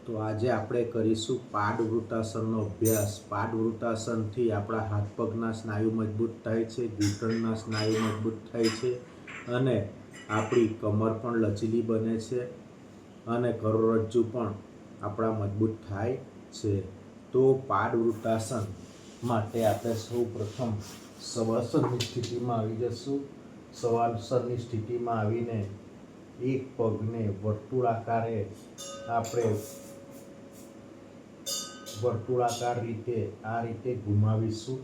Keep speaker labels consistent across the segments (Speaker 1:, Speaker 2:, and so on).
Speaker 1: તો આજે આપણે કરીશું પાદવૃત્તાસનનો અભ્યાસ। પાદવૃત્તાસનથી આપણા હાથ પગના સ્નાયુ મજબૂત થાય છે, ઘૂંટણના સ્નાયુ મજબૂત થાય છે અને આપણી કમર પણ લચીલી બને છે અને કરોડરજ્જુ પણ આપણા મજબૂત થાય છે। તો પાદવૃત્તાસન માટે આપણે સૌ પ્રથમ શવાસનની સ્થિતિમાં આવી જશું। શવાસનની સ્થિતિમાં આવીને એક પગને વર્તુળાકારે આપણે વર્તુળાકાર રીતે આ રીતે ઘુમાવીશું।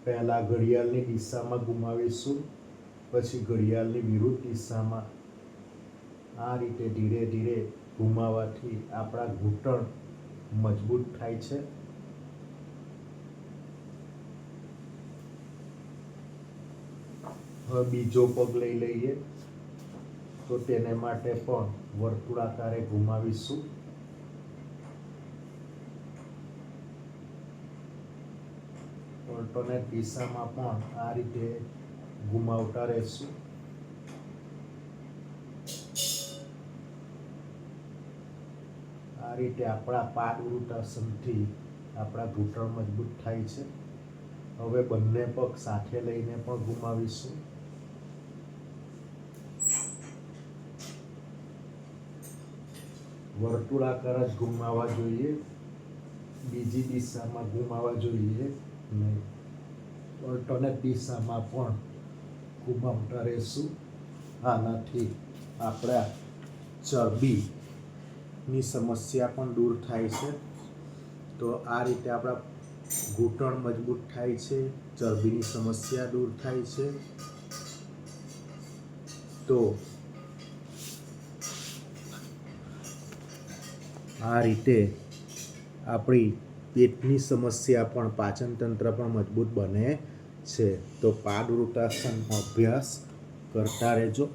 Speaker 1: પહેલા ઘડિયાળની દિશામાં ઘુમાવીશું, પછી ઘડિયાળની વિરુદ્ધ દિશામાં। આ રીતે ધીરે ધીરે ઘુમાવાથી આપણા ઘૂંટણ મજબૂત થાય છે। હવે બીજો પગ લઈ લઈએ તો તેને માટે પણ વર્તુળાકારે ઘુમાવીશું। ઓલ્ટરનેટ દિશામાં પણ આ રીતે ઘુમાવતા રહેશું। આ રીતે આપણા પાદવૃત્તાસનથી આપણા ઘૂંટણ મજબૂત થાય છે। હવે બંને પગ સાથે લઈને પણ ઘુમાવીશું। વર્તુળાકાર જ ઘુમાવવા જોઈએ, બીજી દિશામાં ઘુમાવવા જોઈએ નહીં। ઓલ્ટરનેટ દિશામાં પણ ઘુમાવતા રહેશું। આનાથી આપણા ચરબીની સમસ્યા પણ દૂર થાય છે। તો આ રીતે આપણા ઘૂંટણ મજબૂત થાય છે, ચરબીની સમસ્યા દૂર થાય છે। તો આ રીતે આપણી પેટની સમસ્યા પણ, પાચન તંત્ર પણ મજબૂત બને છે। તો પાદવૃત્તાસનનો અભ્યાસ કરતા રહેજો।